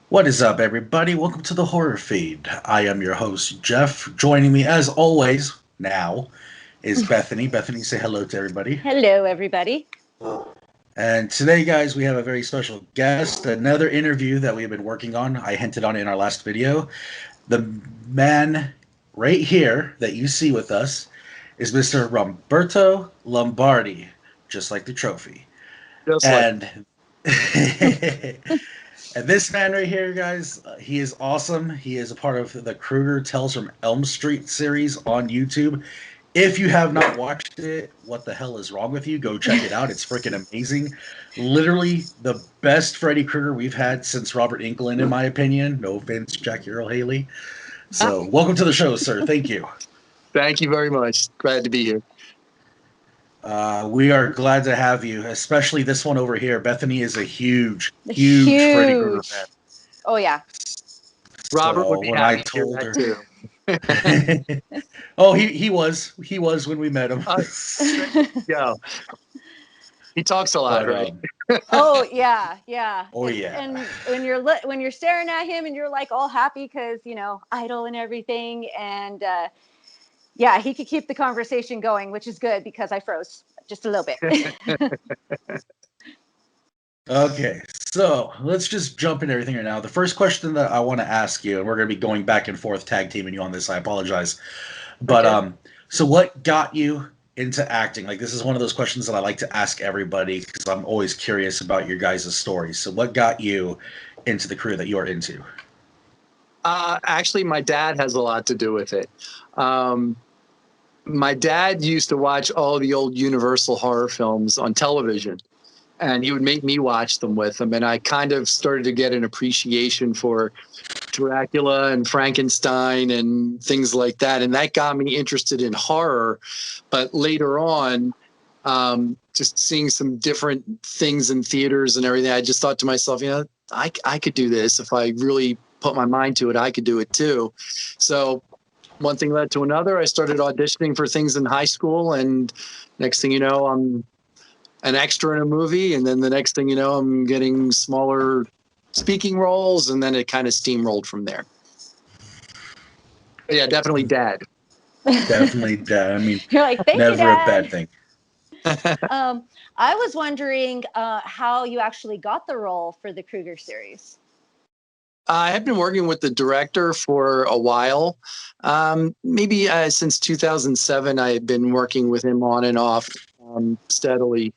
What is up, everybody? Welcome to the Horror Feed. I am your host, Jeff. Joining me, as always, now is Bethany. Bethany, say hello to everybody. Hello, everybody. And today, guys, we have a very special guest, another interview that we have been working on. I hinted on it in our last video. The man right here that you see with us is Mr. Roberto Lombardi, just like the trophy. Just and And this man right here, guys, he is awesome. He is a part of the Krueger Tales from Elm Street series on YouTube. If you have not watched it, what the hell is wrong with you? Go check it out. It's freaking amazing. Literally the best Freddy Krueger we've had since Robert Englund, in my opinion. No offense, Jackie Earl Haley. So welcome to the show, sir. Thank you. Thank you very much. Glad to be here. We are glad to have you, especially this one over here. Bethany is a huge Freddy Krueger fan. Oh, yeah. Robert would be when happy I told to her, hear that too. oh, he was when we met him. Yeah, he talks a lot, right? Oh, yeah, yeah. Oh, yeah. And when you're staring at him and you're like all happy because, you know, idol and everything. And yeah, he could keep the conversation going, which is good because I froze just a little bit. Okay, so let's just jump into everything right now. The first question that I want to ask you, and we're going to be going back and forth tag teaming you on this, I apologize. But Okay. So what got you into acting? Like, this is one of those questions that I like to ask everybody because I'm always curious about your guys' stories. So what got you into the career that you're into? Actually, my dad has a lot to do with it. My dad used to watch all the old Universal horror films on television, and he would make me watch them with him. And I kind of started to get an appreciation for Dracula and Frankenstein and things like that. And that got me interested in horror. But later on, just seeing some different things in theaters and everything, I just thought to myself, you know, I could do this. If I really put my mind to it, I could do it too. So one thing led to another. I started auditioning for things in high school, and next thing you know, I'm an extra in a movie, and then the next thing you know, I'm getting smaller speaking roles, and then it kind of steamrolled from there. But yeah, definitely dad. Definitely, I mean, You're like, thank never you, Dad. a bad thing. I was wondering how you actually got the role for the Krueger series. I have been working with the director for a while. Maybe since 2007, I had been working with him on and off steadily.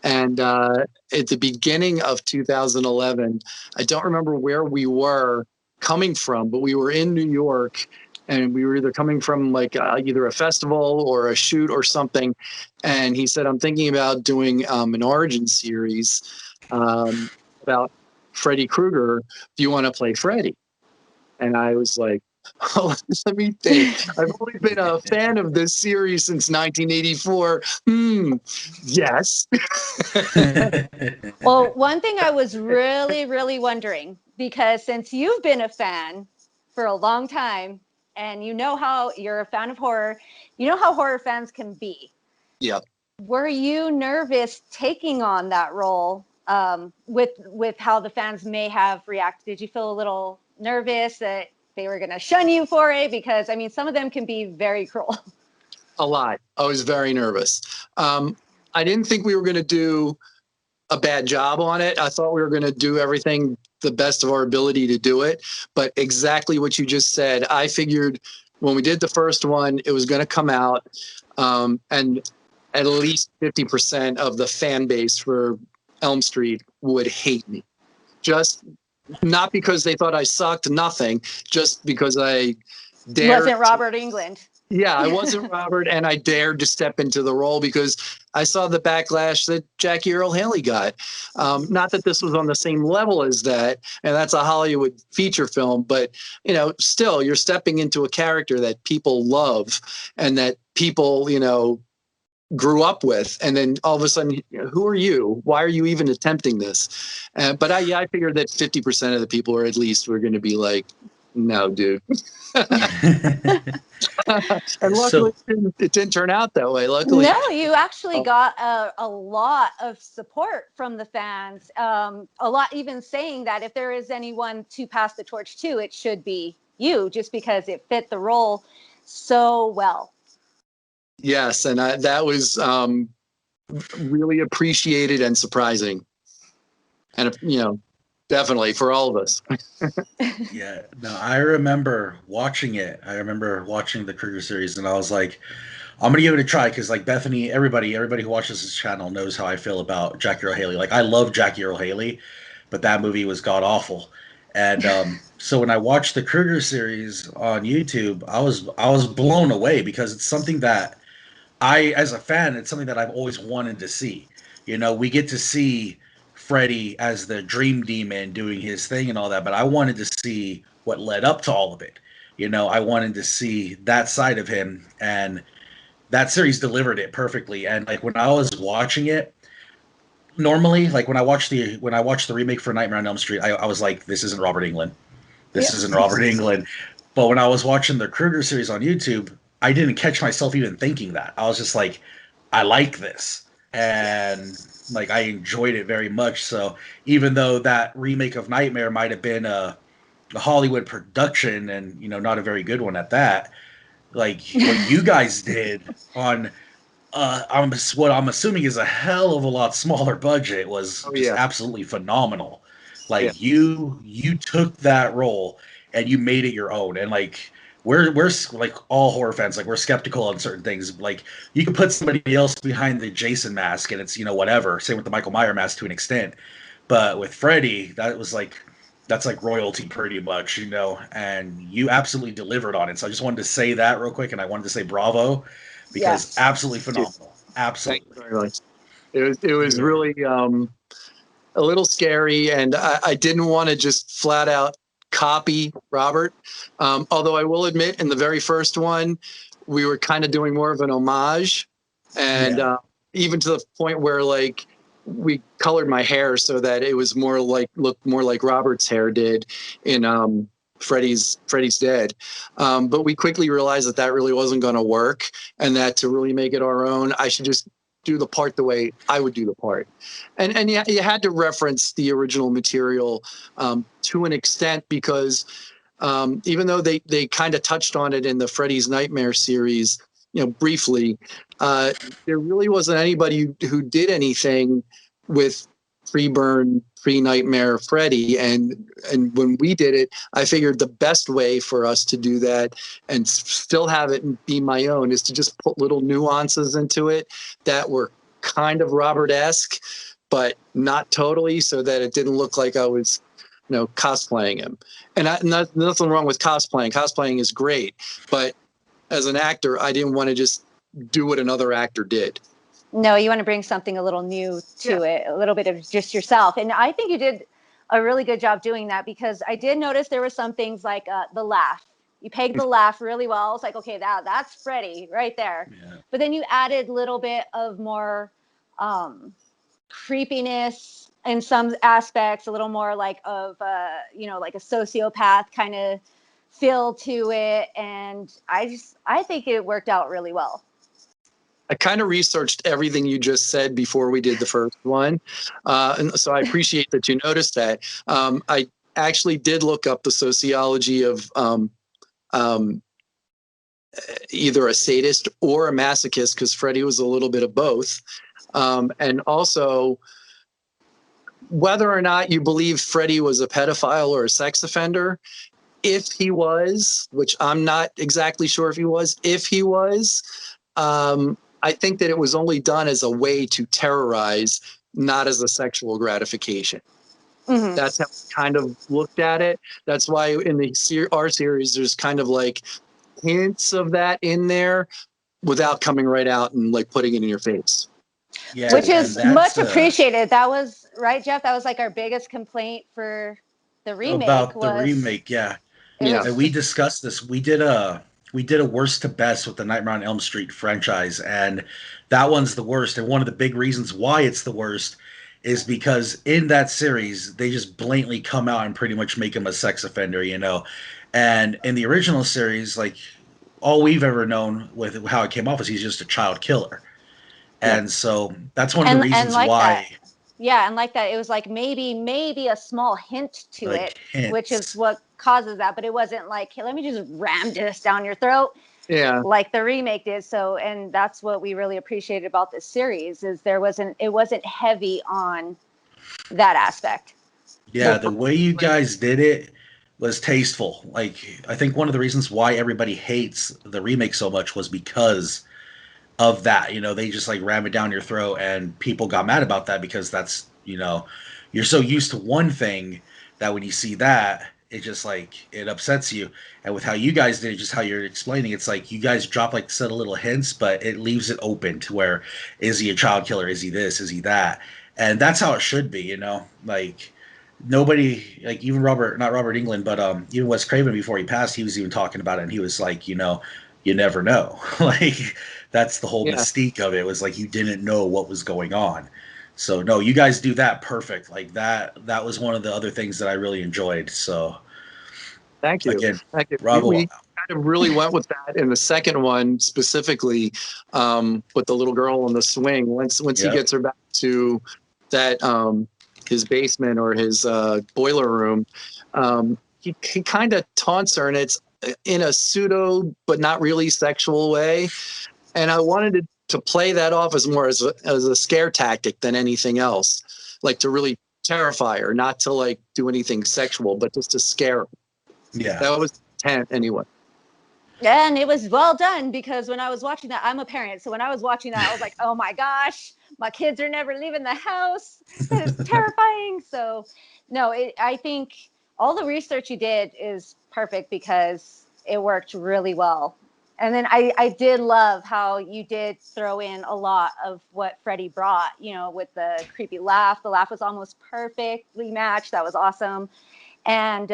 And at the beginning of 2011, I don't remember where we were coming from, but we were in New York, and we were either coming from like either a festival or a shoot or something. And he said, I'm thinking about doing an origin series about Freddy Krueger. Do you want to play Freddy? And I was like, oh, let me think. I've only been a fan of this series since 1984. Yes. Well, one thing I was really wondering, because since you've been a fan for a long time, and you know how you're a fan of horror, you know how horror fans can be. Yeah. Were you nervous taking on that role with how the fans may have reacted? Did you feel a little nervous that they were going to shun you for it? Because, I mean, some of them can be very cruel. A lot. I was very nervous. I didn't think we were going to do a bad job on it. I thought we were going to do everything the best of our ability to do it. But exactly what you just said, I figured when we did the first one, it was going to come out and at least 50% of the fan base for Elm Street would hate me. Just not because they thought I sucked, nothing, just because I dared. Wasn't Robert Englund. Yeah, I wasn't Robert, and I dared to step into the role because I saw the backlash that Jackie Earl Haley got. Not that this was on the same level as that, and that's a Hollywood feature film, but you know, still, you're stepping into a character that people love and that people, you know, grew up with, and then all of a sudden, you know, who are you? Why are you even attempting this? But I figured that 50% of the people, or at least, were going to be like, No, dude. And So luckily, it didn't turn out that way. Luckily, No, you actually got a lot of support from the fans. A lot even saying that if there is anyone to pass the torch to, it should be you, just because it fit the role so well. yes, and that was really appreciated and surprising, and definitely for all of us. yeah, no, I remember watching it. I remember watching the Krueger series, and I was like, I'm gonna give it a try because like Bethany, everybody who watches this channel knows how I feel about Jackie Earle Haley. Like I love Jackie Earle Haley, but that movie was god awful. And so when I watched the Krueger series on YouTube, I was blown away because it's something that as a fan, it's something that I've always wanted to see. You know, we get to see Freddy as the dream demon doing his thing and all that, but I wanted to see what led up to all of it. You know, I wanted to see that side of him, and that series delivered it perfectly. And like when I was watching it, normally, like when I watched the remake for Nightmare on Elm Street, I was like, this isn't Robert Englund. This Yeah. isn't Robert Englund. But when I was watching the Krueger series on YouTube, I didn't catch myself even thinking that. I was just like, I like this. And like I enjoyed it very much. So even though that remake of Nightmare might have been a Hollywood production and not a very good one at that, like what you guys did on what I'm assuming is a hell of a lot smaller budget was Oh just yeah, absolutely phenomenal. yeah. Like you took that role and you made it your own. And like we're like all horror fans, like we're skeptical on certain things. Like you could put somebody else behind the Jason mask and it's whatever. Same with the Michael Myers mask to an extent, but with Freddy, that's like royalty pretty much. And you absolutely delivered on it. So I just wanted to say that real quick, and I wanted to say bravo because Yes. absolutely Dude, phenomenal. thank you Absolutely. very much. It was Yeah. really a little scary, and I didn't want to just flat out copy Robert. Although I will admit, in the very first one, we were kind of doing more of an homage, and Yeah. even to the point where like we colored my hair so that it was looked more like Robert's hair did in Freddy's Dead. But we quickly realized that really wasn't going to work, and that to really make it our own, I should just do the part the way I would do the part. And you had to reference the original material to an extent, because even though they kind of touched on it in the Freddy's Nightmare series, briefly, there really wasn't anybody who did anything with pre-burn, pre-Nightmare Freddy. And when we did it, I figured the best way for us to do that and still have it be my own is to just put little nuances into it that were kind of Robert-esque, but not totally, so that it didn't look like I was cosplaying him. And nothing wrong with cosplaying. Cosplaying is great, but as an actor, I didn't want to just do what another actor did. No, you want to bring something a little new to it, a little bit of just yourself. And I think you did a really good job doing that, because I did notice there were some things like the laugh. You pegged the laugh really well. I was like, okay, that's Freddy right there. Yeah. But then you added a little bit of more creepiness in some aspects, a little more like of, like a sociopath kind of feel to it. And I think it worked out really well. I kind of researched everything you just said before we did the first one. And so I appreciate that you noticed that. I actually did look up the sociology of either a sadist or a masochist, because Freddy was a little bit of both. And also, whether or not you believe Freddy was a pedophile or a sex offender, if he was, which I'm not exactly sure if he was, I think that it was only done as a way to terrorize, not as a sexual gratification. Mm-hmm. That's how I kind of looked at it. That's why in our series, there's kind of like hints of that in there without coming right out and like putting it in your face. Yeah. Which is much that's appreciated. That was right, Jeff. That was like our biggest complaint for the remake. about the remake. Yeah. Yeah. And we discussed this. We did a worst to best with the Nightmare on Elm Street franchise, and that one's the worst. And one of the big reasons why it's the worst is because in that series they just blatantly come out and pretty much make him a sex offender, you know. And in the original series, like all we've ever known with how it came off is he's just a child killer. Yep. And so that's one of the And reasons like that, why, yeah, and like that, it was like maybe a small hint to like it, which is hints. what causes that. But it wasn't like, hey, let me just ram this down your throat Yeah. like the remake did. So, and that's what we really appreciated about this series is it wasn't heavy on that aspect. Yeah, Well, the way you guys did it was tasteful. Like I think one of the reasons why everybody hates the remake so much was because of that. You know, they just like ram it down your throat, and people got mad about that because that's, you know, you're so used to one thing that when you see that, it just like it upsets you. And with how you guys did it, just how you're explaining, it's like you guys drop like set a little hints, but it leaves it open to where is he a child killer? Is he this? Is he that? And that's how it should be, you know? Like nobody, like even Robert, not Robert England, but even Wes Craven before he passed, he was even talking about it, and he was like, you know, you never know. Like that's the whole yeah. mystique of it, was like you didn't know what was going on. So no, you guys do that perfect. Like that was one of the other things that I really enjoyed. So Thank you. again, Thank you. bravo. We kind of really went with that in the second one specifically, with the little girl on the swing. Once he Yep. gets her back to that his basement or his boiler room, he kind of taunts her, and it's in a pseudo but not really sexual way. And I wanted to play that off as more as a scare tactic than anything else, like to really terrify her, not to like do anything sexual, but just to scare her. Yeah. That was 10 anyway. And it was well done because when I was watching that, I'm a parent. So when I was watching that, I was like, oh my gosh, my kids are never leaving the house. That is terrifying. So, no, I think all the research you did is perfect because it worked really well. And then I did love how you did throw in a lot of what Freddy brought, you know, with the creepy laugh. The laugh was almost perfectly matched. That was awesome. And,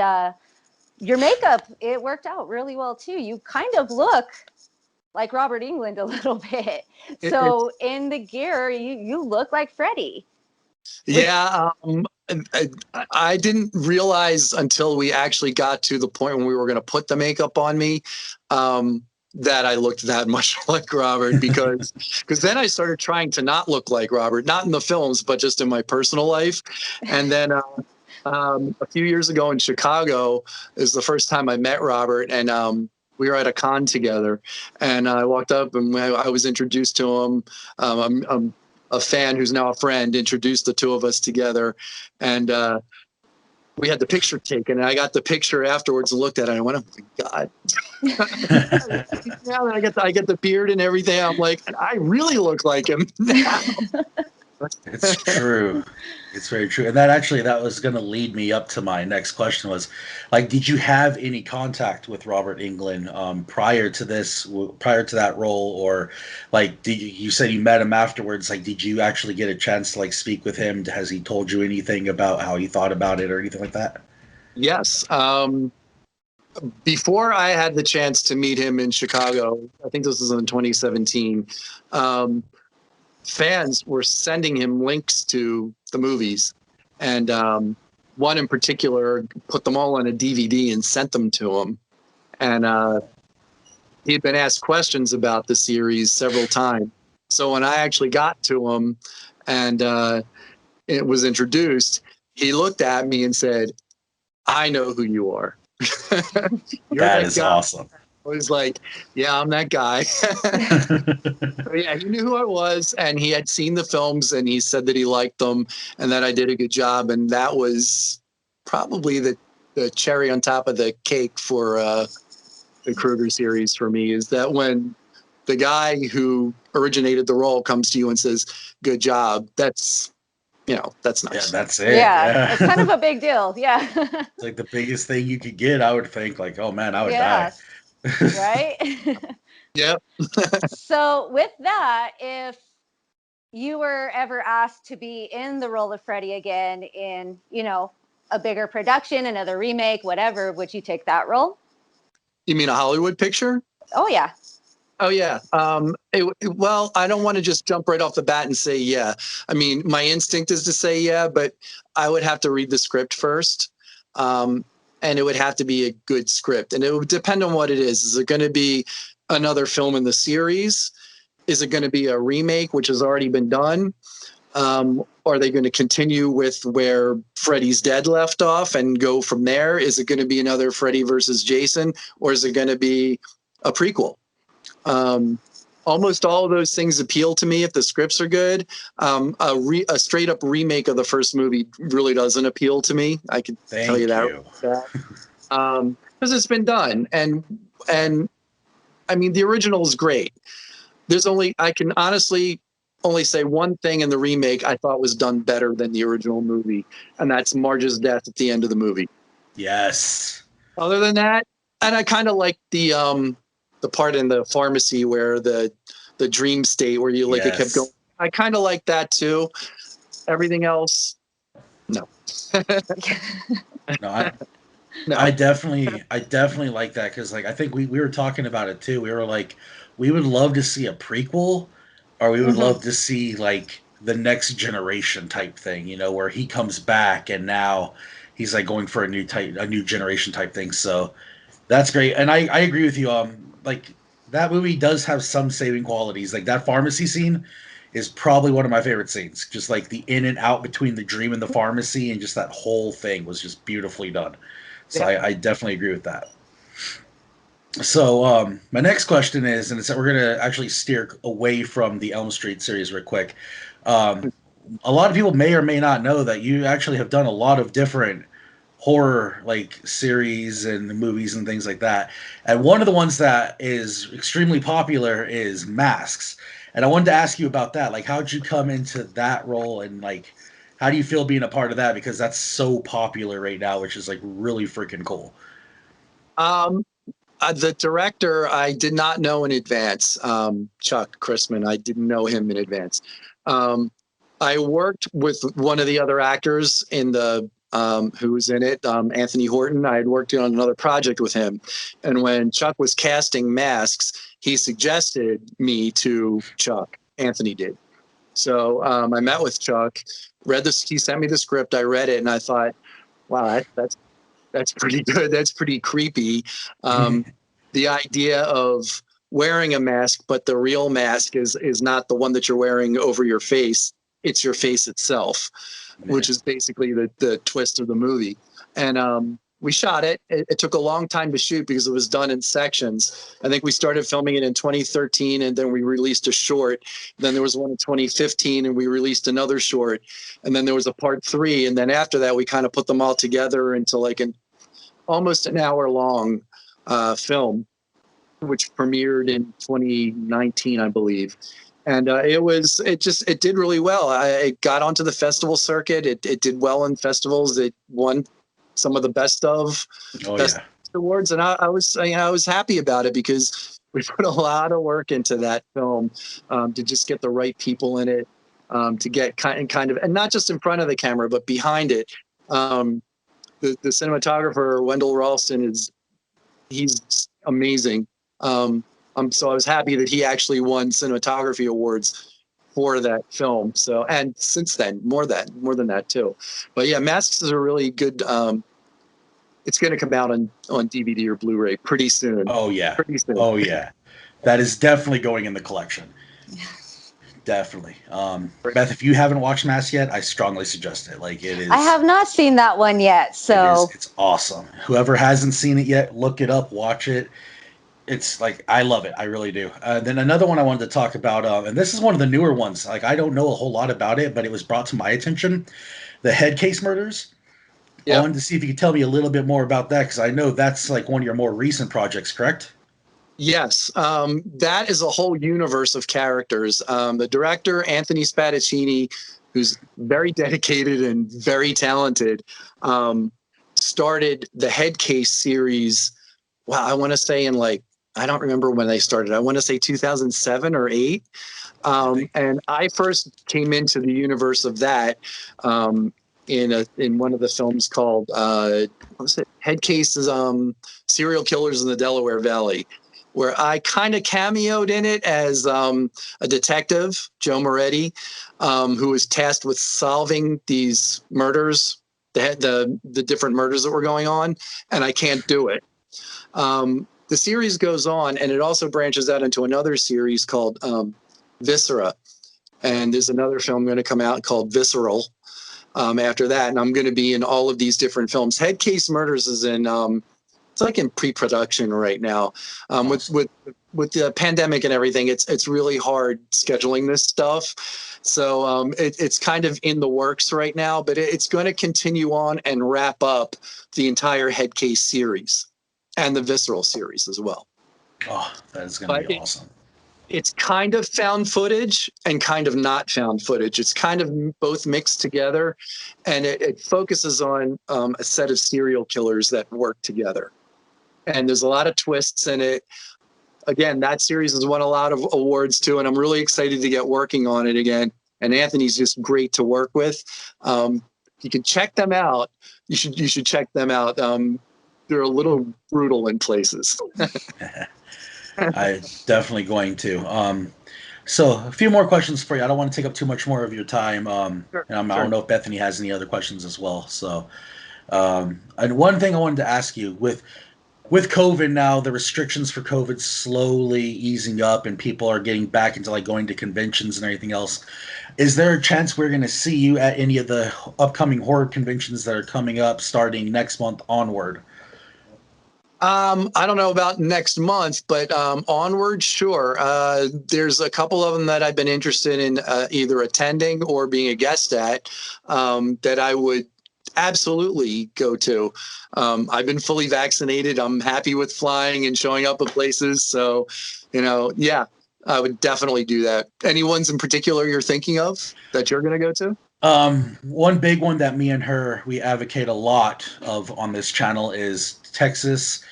your makeup, it worked out really well too. You kind of look like Robert England a little bit. So in the gear, you look like Freddy. Yeah, I didn't realize until we actually got to the point when we were going to put the makeup on me, that I looked that much like Robert, because then I started trying to not look like Robert, not in the films, but just in my personal life. And then a few years ago in Chicago is the first time I met Robert, and we were at a con together, and I walked up and I was introduced to him. I'm a fan who's now a friend introduced the two of us together, and we had the picture taken, and I got the picture afterwards and looked at it and I went, oh my God. Now that I get the beard and everything, I'm like, I really look like him now. It's true. It's very true. And that was going to lead me up to my next question was like, did you have any contact with Robert England prior to that role, or like, you said you met him afterwards? Like, did you actually get a chance to like speak with him? Has he told you anything about how he thought about it or anything like that? Yes. Before I had the chance to meet him in Chicago, I think this was in 2017, fans were sending him links to the movies. And one in particular put them all on a DVD and sent them to him. And he had been asked questions about the series several times. So when I actually got to him and it was introduced, he looked at me and said, I know who you are. You're That that is guy. awesome. I was like, yeah, I'm that guy. Yeah, he knew who I was, and he had seen the films, and he said that he liked them and that I did a good job. And that was probably the cherry on top of the cake for the Krueger series for me, is that when the guy who originated the role comes to you and says, good job, that's nice. Yeah, that's it. Yeah, it's kind of a big deal. Yeah. It's like the biggest thing you could get. I would think like, oh man, I would die. Yeah. Right. Yep. So with that, if you were ever asked to be in the role of Freddy again in, a bigger production, another remake, whatever, would you take that role? You mean a Hollywood picture? Oh yeah. Oh yeah. Well, I don't want to just jump right off the bat and say yeah. I mean, my instinct is to say yeah, but I would have to read the script first, and it would have to be a good script, and it would depend on what it is. Is it going to be another film in the series? Is it going to be a remake, which has already been done? Are they going to continue with where Freddy's Dead left off and go from there? Is it going to be another Freddy versus Jason, or is it going to be a prequel? Almost all of those things appeal to me if the scripts are good. A straight up remake of the first movie really doesn't appeal to me. I can tell you that. Because it's been done, and I mean the original is great. I can honestly only say one thing in the remake I thought was done better than the original movie, and that's Marge's death at the end of the movie. Yes. Other than that, and I kind of like the part in the pharmacy where the dream state where you like it kept going. I kind of like that too. Everything else, no. No, I definitely like that because like I think we were talking about it too. We were like, we would love to see a prequel, or we would love to see like the next generation type thing, you know, where he comes back and now he's like going for a new generation type thing. So that's great, and I agree with you. Like that movie does have some saving qualities. Like that pharmacy scene is probably one of my favorite scenes. Just like the in and out between the dream and the pharmacy, and just that whole thing was just beautifully done. So I definitely agree with that. So my next question is, and we're going to actually steer away from the Elm Street series real quick. A lot of people may or may not know that you actually have done a lot of different horror like series and movies and things like that. And one of the ones that is extremely popular is Masks. And I wanted to ask you about that. Like, how'd you come into that role, and like, how do you feel being a part of that? Because that's so popular right now, which is like really freaking cool. The director I did not know in advance. Chuck Chrisman, I didn't know him in advance. I worked with one of the other actors in the who was in it, Anthony Horton. I had worked on another project with him, and when Chuck was casting Masks, he suggested me to Chuck. Anthony did. So I met with Chuck, read this. He sent me the script. I read it, and I thought, wow, that's pretty good. That's pretty creepy. The idea of wearing a mask, but the real mask is not the one that you're wearing over your face. It's your face itself, which is basically the twist of the movie. And we shot it. It took a long time to shoot because it was done in sections. I think we started filming it in 2013, and then we released a short. Then there was one in 2015, and we released another short. And then there was a part 3. And then after that, we kind of put them all together into like almost an hour long film, which premiered in 2019, I believe. And it did really well. It got onto the festival circuit. It did well in festivals. It won some of the best awards, and I was happy about it because we put a lot of work into that film to just get the right people in it, to get kind of, and not just in front of the camera but behind it. The cinematographer Wendell Ralston he's amazing. So I was happy that he actually won cinematography awards for that film. So, and since then, more than that too. But yeah, Masks is a really good. It's going to come out on DVD or Blu-ray pretty soon. Oh yeah, pretty soon. Oh yeah, that is definitely going in the collection. Definitely. Beth, if you haven't watched Masks yet, I strongly suggest it. Like, it is. I have not seen that one yet, so it's awesome. Whoever hasn't seen it yet, look it up, watch it. It's like, I love it. I really do. Then another one I wanted to talk about, and this is one of the newer ones. Like, I don't know a whole lot about it, but it was brought to my attention. The Head Case Murders. Yep. I wanted to see if you could tell me a little bit more about that, because I know that's like one of your more recent projects, correct? Yes, that is a whole universe of characters. The director, Anthony Spadaccini, who's very dedicated and very talented, started the Head Case series. Wow, I want to say in like, I don't remember when they started. I want to say 2007 or 8. And I first came into the universe of that in one of the films called, what was it? Head Cases, Serial Killers in the Delaware Valley, where I kind of cameoed in it as a detective, Joe Moretti, who was tasked with solving these murders, the different murders that were going on, and I can't do it. The series goes on, and it also branches out into another series called Viscera. And there's another film going to come out called Visceral after that. And I'm going to be in all of these different films. Head Case Murders is in, it's like in pre-production right now. With the pandemic and everything, it's really hard scheduling this stuff. So it's kind of in the works right now, but it's going to continue on and wrap up the entire Head Case series and the Visceral series as well. Oh, that is going to be awesome. It's kind of found footage and kind of not found footage. It's kind of both mixed together, and it focuses on a set of serial killers that work together. And there's a lot of twists in it. Again, that series has won a lot of awards too, and I'm really excited to get working on it again. And Anthony's just great to work with. You can check them out. You should check them out. They're a little brutal in places. I'm definitely going to. So a few more questions for you. I don't want to take up too much more of your time. Sure. I don't know if Bethany has any other questions as well. So, and one thing I wanted to ask you with COVID now, the restrictions for COVID slowly easing up and people are getting back into like going to conventions and everything else. Is there a chance we're going to see you at any of the upcoming horror conventions that are coming up starting next month onward? I don't know about next month, but onward, sure. There's a couple of them that I've been interested in either attending or being a guest at that I would absolutely go to. I've been fully vaccinated. I'm happy with flying and showing up at places. So, yeah, I would definitely do that. Any ones in particular you're thinking of that you're going to go to? One big one that me and her, we advocate a lot of on this channel is Texas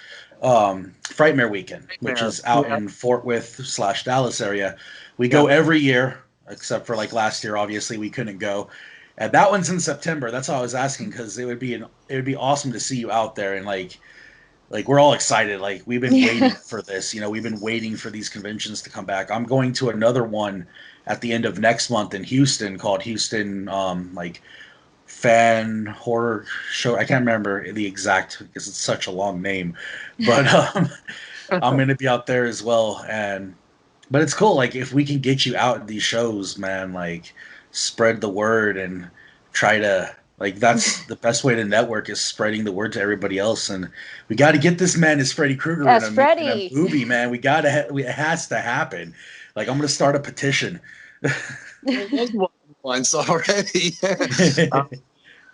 Frightmare Weekend, which is out in Fort Worth/Dallas area. We go every year, except for like last year, obviously we couldn't go. And that one's in September. That's all I was asking, because it would be awesome to see you out there, and like we're all excited. Like we've been waiting for this. We've been waiting for these conventions to come back. I'm going to another one at the end of next month in Houston called Houston Fan Horror Show. I can't remember the exact because it's such a long name, but I'm going to be out there as well. But it's cool. Like if we can get you out at these shows, man, like spread the word and try to that's the best way to network is spreading the word to everybody else. And we got to get this man as Freddy Krueger in a movie, man. It has to happen. Like I'm going to start a petition. Once already.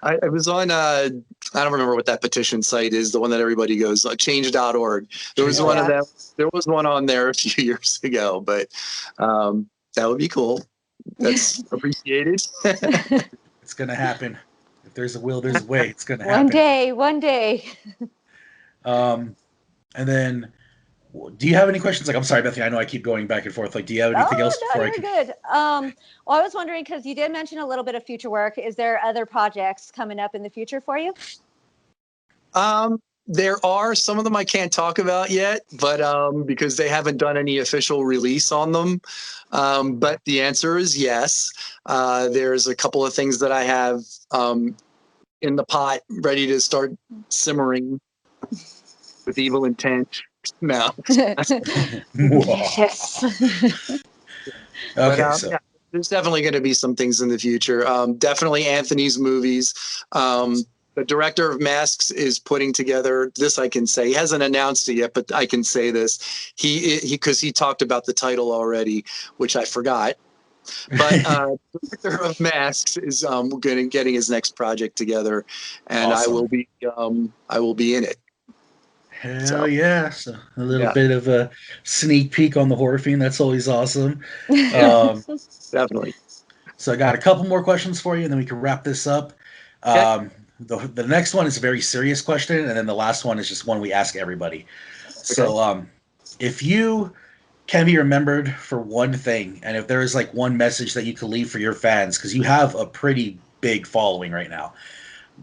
I was on I don't remember what that petition site is, the one that everybody goes change.org. There was one of them. There was one on there a few years ago, but that would be cool. That's appreciated. It's gonna happen. If there's a will, there's a way. It's gonna happen. One day. And then do you have any questions? Like, I'm sorry, Bethany, I know I keep going back and forth. Like, do you have anything else? No, you're good. Well, I was wondering, because you did mention a little bit of future work. Is there other projects coming up in the future for you? There are. Some of them I can't talk about yet, but because they haven't done any official release on them. But the answer is yes. There's a couple of things that I have in the pot ready to start simmering with evil intent. No. Yes. Okay, so yeah, there's definitely going to be some things in the future. Definitely Anthony's movies. The director of Masks is putting together this. I can say he hasn't announced it yet, but I can say this. Because he talked about the title already, which I forgot. But director of Masks is getting his next project together, and awesome. I will be in it. Hell yeah. So a little bit of a sneak peek on the Horror Fiend. That's always awesome. Definitely. So I got a couple more questions for you, and then we can wrap this up. Okay. The next one is a very serious question, and then the last one is just one we ask everybody. Okay. So if you can be remembered for one thing, and if there is like one message that you could leave for your fans, because you have a pretty big following right now,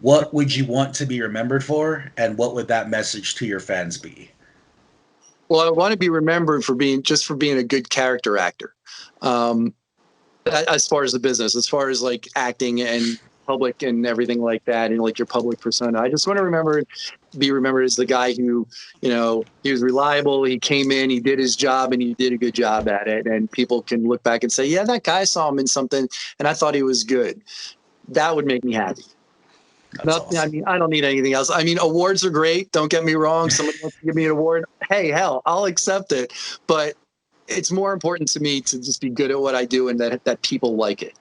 what would you want to be remembered for, and what would that message to your fans be? Well, I want to be remembered for being a good character actor. As far as the business, as far as like acting and public and everything like that, and like your public persona, I just want to be remembered as the guy who, he was reliable. He came in, he did his job, and he did a good job at it. And people can look back and say, yeah, that guy saw him in something, and I thought he was good. That would make me happy. Nothing. Awesome. I mean, I don't need anything else. I mean, awards are great. Don't get me wrong. Somebody wants to give me an award. Hey, hell, I'll accept it. But it's more important to me to just be good at what I do and that people like it.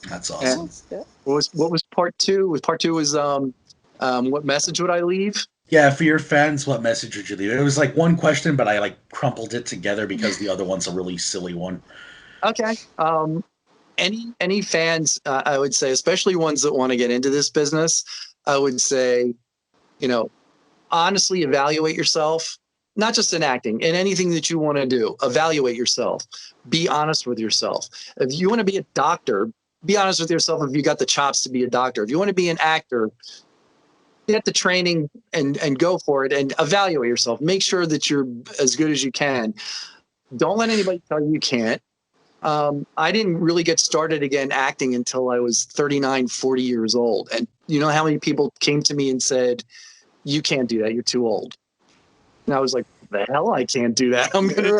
That's awesome. And what was part two? Part two was what message would I leave? Yeah, for your fans, what message would you leave? It was like one question, but I like crumpled it together because the other one's a really silly one. Okay. Any fans, I would say, especially ones that want to get into this business, I would say, honestly evaluate yourself, not just in acting, in anything that you want to do. Evaluate yourself. Be honest with yourself. If you want to be a doctor, be honest with yourself if you got the chops to be a doctor. If you want to be an actor, get the training and go for it and evaluate yourself. Make sure that you're as good as you can. Don't let anybody tell you can't. I didn't really get started again acting until I was 39, 40 years old. And you know how many people came to me and said, you can't do that. You're too old. And I was like, the hell, I can't do that. I'm going to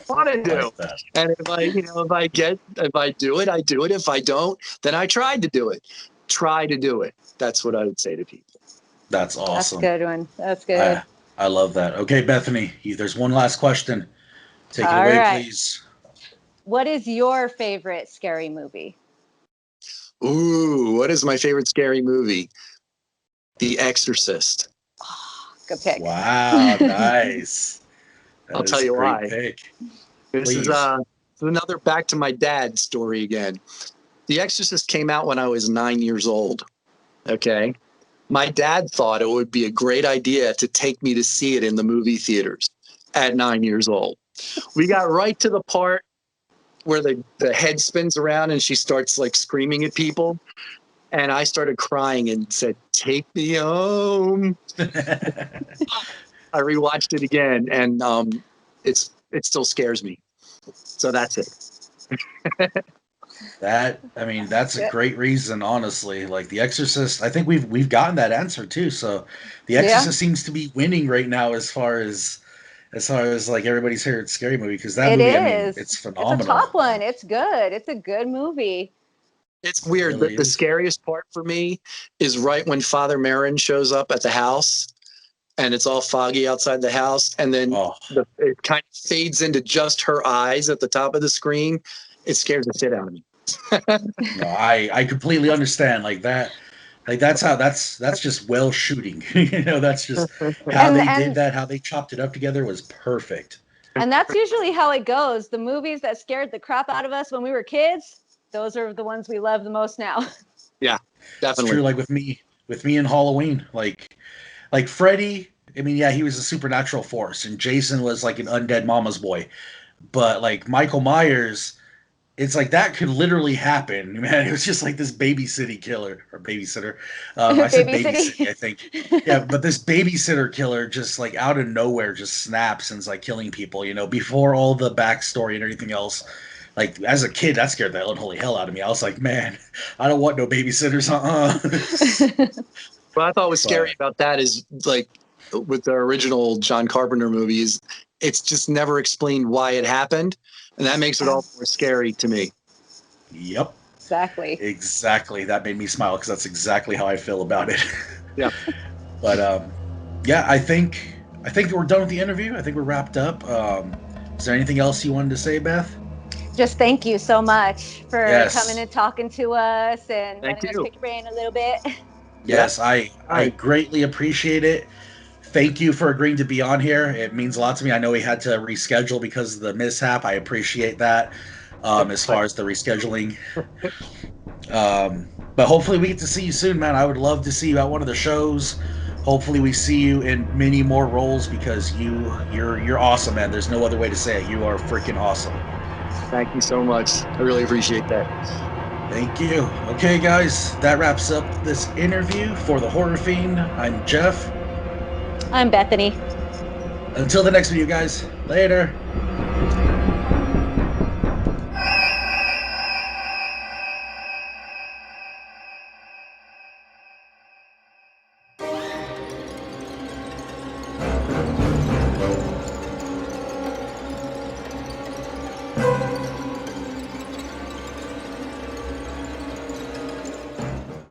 want to do. And if I do it, I do it. If I don't, then I tried to do it. Try to do it. That's what I would say to people. That's awesome. That's a good one. That's good. I love that. Okay, Bethany, there's one last question. Take it away, please. What is your favorite scary movie? Ooh, what is my favorite scary movie? The Exorcist. Oh, good pick. Wow, nice. I'll tell you why. Pick. This is another back to my dad story again. The Exorcist came out when I was 9 years old. Okay. My dad thought it would be a great idea to take me to see it in the movie theaters at 9 years old. We got right to the part where the head spins around and she starts like screaming at people. And I started crying and said, take me home. I rewatched it again and it still scares me. So that's it. That's a great reason, honestly. Like The Exorcist, I think we've gotten that answer too. So The Exorcist seems to be winning right now as far as like everybody's favorite scary movie, because that movie, I mean, it's phenomenal. It's a top one. It's good. It's a good movie. It's weird. Really the scariest part for me is right when Father Merrin shows up at the house and it's all foggy outside the house. And then it kind of fades into just her eyes at the top of the screen. It scares the shit out of me. No, I completely understand. Like that. Like that's just well shooting. That's just how they did that, how they chopped it up together was perfect. And that's usually how it goes. The movies that scared the crap out of us when we were kids, those are the ones we love the most now. Yeah, definitely. It's true. Like with me in Halloween, like Freddy, I mean, yeah, he was a supernatural force, and Jason was like an undead mama's boy. But like Michael Myers, it's like that could literally happen, man. It was just like this babysitting killer or babysitter. I said babysitting, I think. Yeah, but this babysitter killer just like out of nowhere just snaps and is like killing people, before all the backstory and everything else. Like as a kid, that scared the unholy hell out of me. I was like, man, I don't want no babysitters. What I thought was scary about that is like with the original John Carpenter movies, it's just never explained why it happened. And that makes it all more scary to me. Yep. Exactly. That made me smile because that's exactly how I feel about it. Yeah. But I think we're done with the interview. I think we're wrapped up. Is there anything else you wanted to say, Beth? Just thank you so much for coming and talking to us and letting us pick your brain a little bit. Yes, I greatly appreciate it. Thank you for agreeing to be on here. It means a lot to me. I know we had to reschedule because of the mishap. I appreciate that as far as the rescheduling. But hopefully we get to see you soon, man. I would love to see you at one of the shows. Hopefully we see you in many more roles because you're awesome, man. There's no other way to say it. You are freaking awesome. Thank you so much. I really appreciate that. Thank you. Okay, guys, that wraps up this interview for The Horror Fiend. I'm Jeff. I'm Bethany. Until the next video, guys. Later.